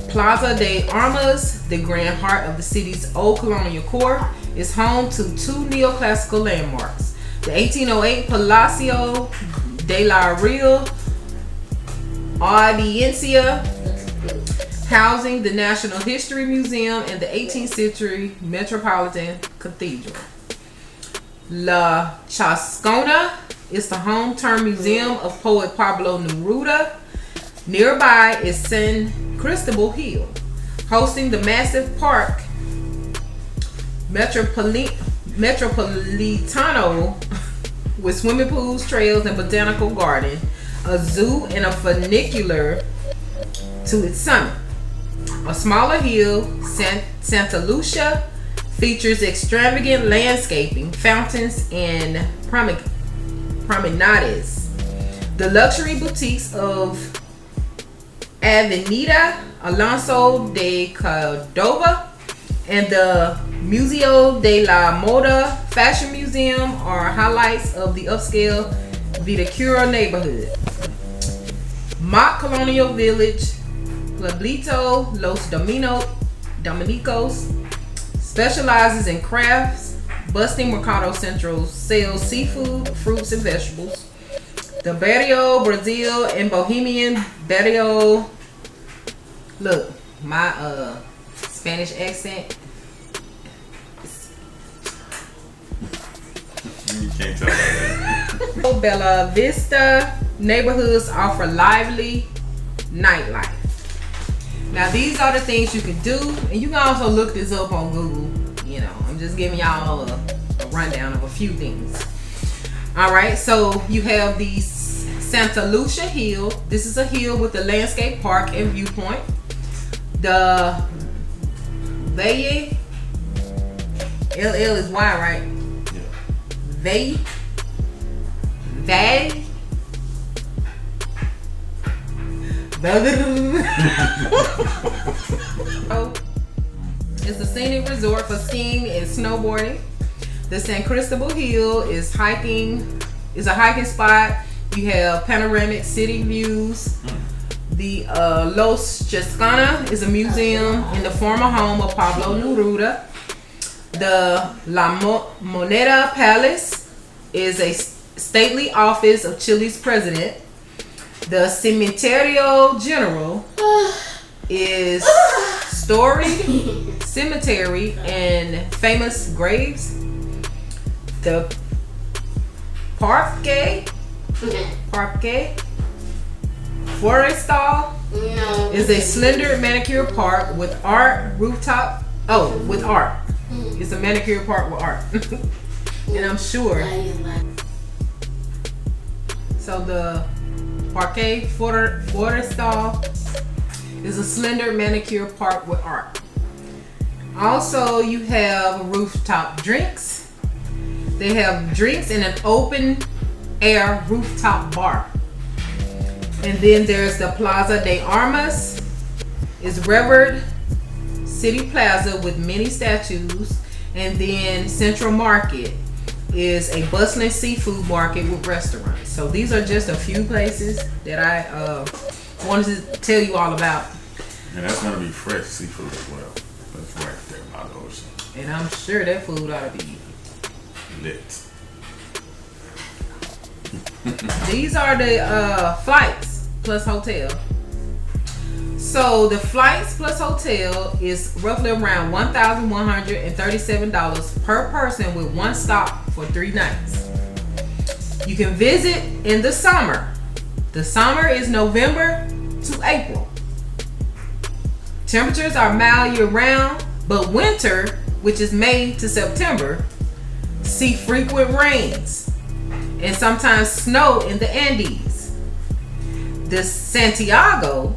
[SPEAKER 3] Plaza de Armas, the grand heart of the city's old colonial core, is home to 2 neoclassical landmarks: the 1808 Palacio de la Real Audiencia, housing the National History Museum, and the 18th century Metropolitan Cathedral. La Chascona is the home-term museum of poet Pablo Neruda. Nearby is San Cristobal Hill, hosting the massive park Metropolitano with swimming pools, trails, and botanical garden, a zoo, and a funicular to its summit. A smaller hill, Santa Lucia, features extravagant landscaping, fountains, and promenades. The luxury boutiques of Avenida Alonso de Cordova and the Museo de la Moda Fashion Museum are highlights of the upscale Vitacura neighborhood. Mock Colonial Village, Pueblito Los Dominicos, specializes in crafts. Bustling Mercado Central sells seafood, fruits, and vegetables. The Barrio Brazil and Bohemian Barrio. Look, my Spanish accent.
[SPEAKER 4] You can't tell by that.
[SPEAKER 3] Bella Vista neighborhoods offer lively nightlife. Now these are the things you can do, and you can also look this up on Google. You know, I'm just giving y'all a rundown of a few things. All right, so you have the Santa Lucia Hill. This is a hill with a landscape park and viewpoint. The Valle, LL is Y, right?
[SPEAKER 4] Yeah.
[SPEAKER 3] Valle. It's a scenic resort for skiing and snowboarding. The San Cristobal Hill is a hiking spot. You have panoramic city views. The Los Chescana is a museum in the former home of Pablo Neruda. The La Moneda Palace is a stately office of Chile's president. The Cementerio General is storied cemetery and famous graves. The Parque Forestal is a slender manicure park with art rooftop. Oh, with art. It's a manicure park with art. And I'm sure. So the Parque Forestal is a slender manicure park with art. Also, you have rooftop drinks. They have drinks in an open air rooftop bar. And then there's the Plaza de Armas. It's revered city plaza with many statues. And then Central Market is a bustling seafood market with restaurants. So these are just a few places that I wanted to tell you all about.
[SPEAKER 4] And that's gonna be fresh seafood as well. That's right there by the ocean.
[SPEAKER 3] And I'm sure that food ought to be
[SPEAKER 4] Lit.
[SPEAKER 3] These are the flights plus hotel. So the flights plus hotel is roughly around $1,137 per person with one stop for 3 nights. You can visit in the summer. The summer is November to April. Temperatures are mild year round, but winter, which is May to September, see frequent rains and sometimes snow in the Andes. The Santiago,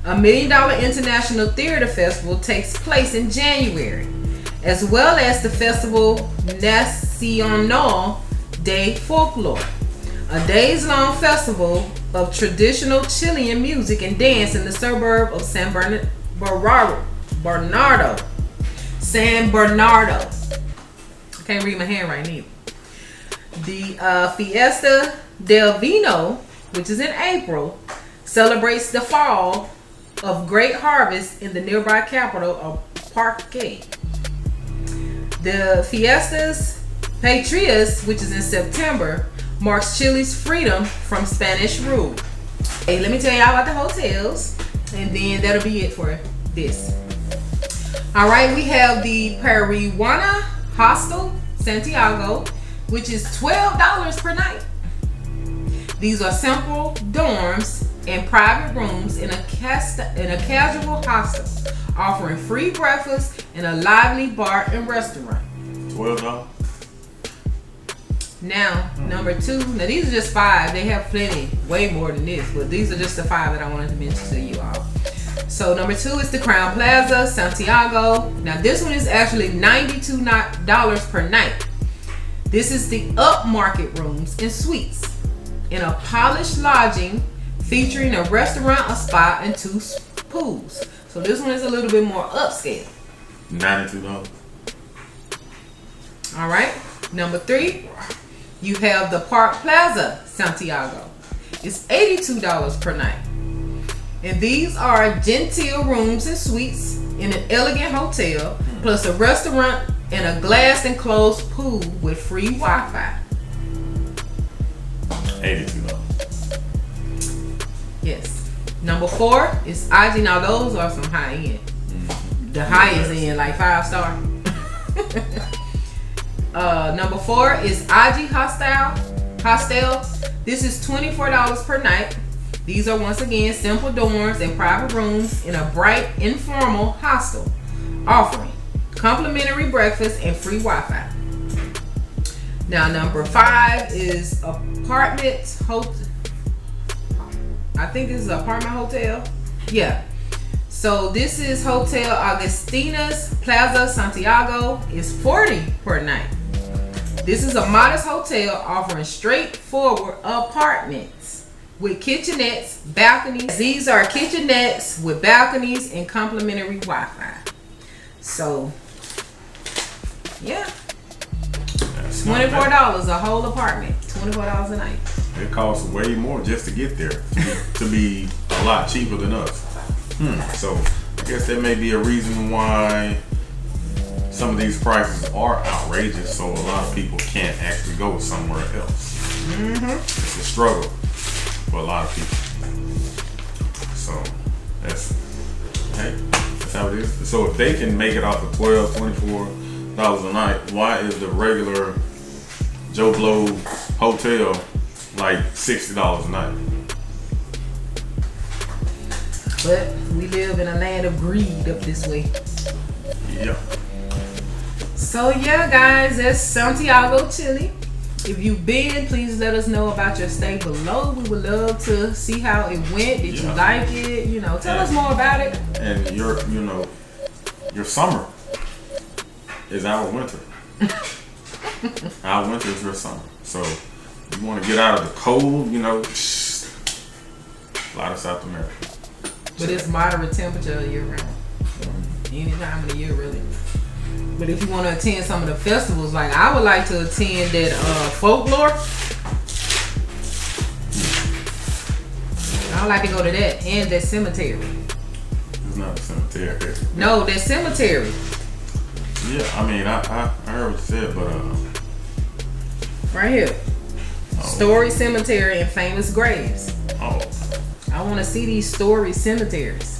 [SPEAKER 3] a $1 million international theater festival, takes place in January, as well as the festival Nacional de Folklore, a days-long festival of traditional Chilean music and dance in the suburb of San Bernardo. I can't read my handwriting either. The Fiesta del Vino, which is in April, celebrates the fall of great harvest in the nearby capital of Parque. The Fiestas Patrias, which is in September, marks Chile's freedom from Spanish rule. Hey, let me tell y'all about the hotels, and then that'll be it for this. All right, we have the Parihuana Hostel, Santiago, which is $12 per night. These are simple dorms and private rooms in a casual hostel, offering free breakfast and a lively bar and restaurant.
[SPEAKER 4] $12?
[SPEAKER 3] Now, number 2. Now, these are just 5. They have plenty, way more than this. But these are just the 5 that I wanted to mention to you all. So, number 2 is the Crown Plaza, Santiago. Now, this one is actually $92 per night. This is the upmarket rooms and suites in a polished lodging featuring a restaurant, a spa, and 2 pools. So, this one is a little bit more upscale.
[SPEAKER 4] $92.
[SPEAKER 3] All right. Number 3, you have the Park Plaza, Santiago. It's $82 per night. And these are genteel rooms and suites in an elegant hotel, plus a restaurant and a glass enclosed pool with free Wi-Fi.
[SPEAKER 4] $82.
[SPEAKER 3] Yes. Number 4 is IG. Now those are some high end. The highest end, like 5-star. Number 4 is IG Hostel. This is $24 per night. These are once again simple dorms and private rooms in a bright, informal hostel, offering complimentary breakfast and free Wi-Fi. Now, number 5 is Apartment Hotel. I think this is an apartment hotel. Yeah. So this is Hotel Agustinas Plaza Santiago. It's $40 per night. This is a modest hotel offering straightforward apartments with kitchenettes, balconies. These are kitchenettes with balconies and complimentary Wi-Fi. So, yeah. $24 a whole apartment. $24 a night.
[SPEAKER 4] It costs way more just to get there to be a lot cheaper than us. So I guess that may be a reason why some of these prices are outrageous, so a lot of people can't actually go somewhere else. It's a struggle for a lot of people. So that's how it is. So if they can make it off of $12, $24 a night, why is the regular Joe Blow hotel like $60 a night?
[SPEAKER 3] But we live in a land of greed up this way.
[SPEAKER 4] Yeah.
[SPEAKER 3] So yeah, guys, that's Santiago, Chile. If you've been, please let us know about your stay below. We would love to see how it went. Did you like it? You know, tell us more about it.
[SPEAKER 4] And your summer is our winter. Our winter is your summer. So you want to get out of the cold, fly to South America.
[SPEAKER 3] But it's moderate temperature year round. Any time of the year, really. But if you want to attend some of the festivals, like I would like to attend that folklore. I would like to go to that and that cemetery.
[SPEAKER 4] It's not a cemetery.
[SPEAKER 3] No, that cemetery.
[SPEAKER 4] Yeah, I mean, I heard what you said, but
[SPEAKER 3] right here. Story Cemetery and Famous Graves.
[SPEAKER 4] Oh.
[SPEAKER 3] I want to see these story cemeteries.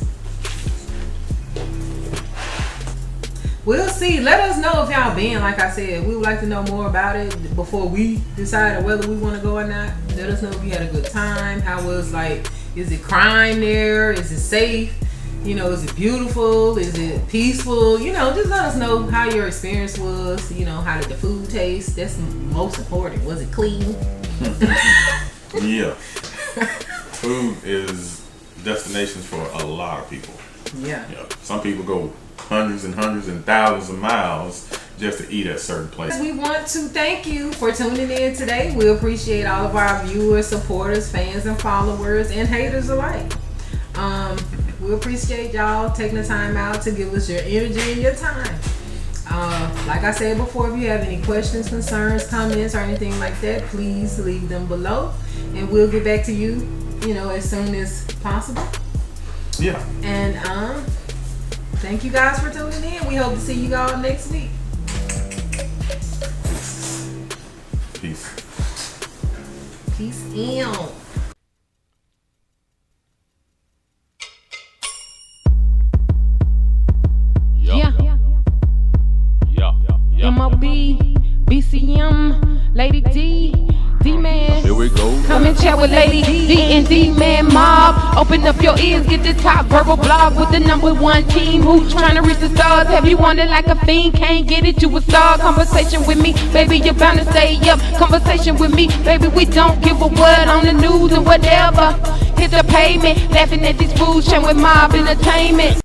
[SPEAKER 3] We'll see. Let us know if y'all been. Like I said, we would like to know more about it before we decide whether we want to go or not. Let us know if you had a good time. How was, like, is it crime there? Is it safe? Is it beautiful? Is it peaceful? Just let us know how your experience was. How did the food taste? That's most important. Was it clean?
[SPEAKER 4] Yeah. Food is destinations for a lot of people.
[SPEAKER 3] Yeah.
[SPEAKER 4] Some people go hundreds and hundreds and thousands of miles just to eat at certain places.
[SPEAKER 3] We want to thank you for tuning in today. We appreciate all of our viewers, supporters, fans, and followers, and haters alike. We appreciate y'all taking the time out to give us your energy and your time. Like I said before, if you have any questions, concerns, comments, or anything like that, please leave them below, and we'll get back to you, as soon as possible.
[SPEAKER 4] Yeah.
[SPEAKER 3] And thank you guys for tuning in. We hope to see you all next week.
[SPEAKER 4] Peace.
[SPEAKER 3] Peace out.
[SPEAKER 1] MOB, BCM, Lady D, D-Man.
[SPEAKER 2] Here we go.
[SPEAKER 1] Come and chat with Lady D Man Mob. Open up your ears, get the top verbal blog with the #1 team who's trying to reach the stars. Have you wanted like a fiend? Can't get it, you a star. Conversation with me, baby, you're bound to stay up. Conversation with me, baby, we don't give a word on the news or whatever. Hit the pavement, laughing at these fools, sharing with Mob Entertainment.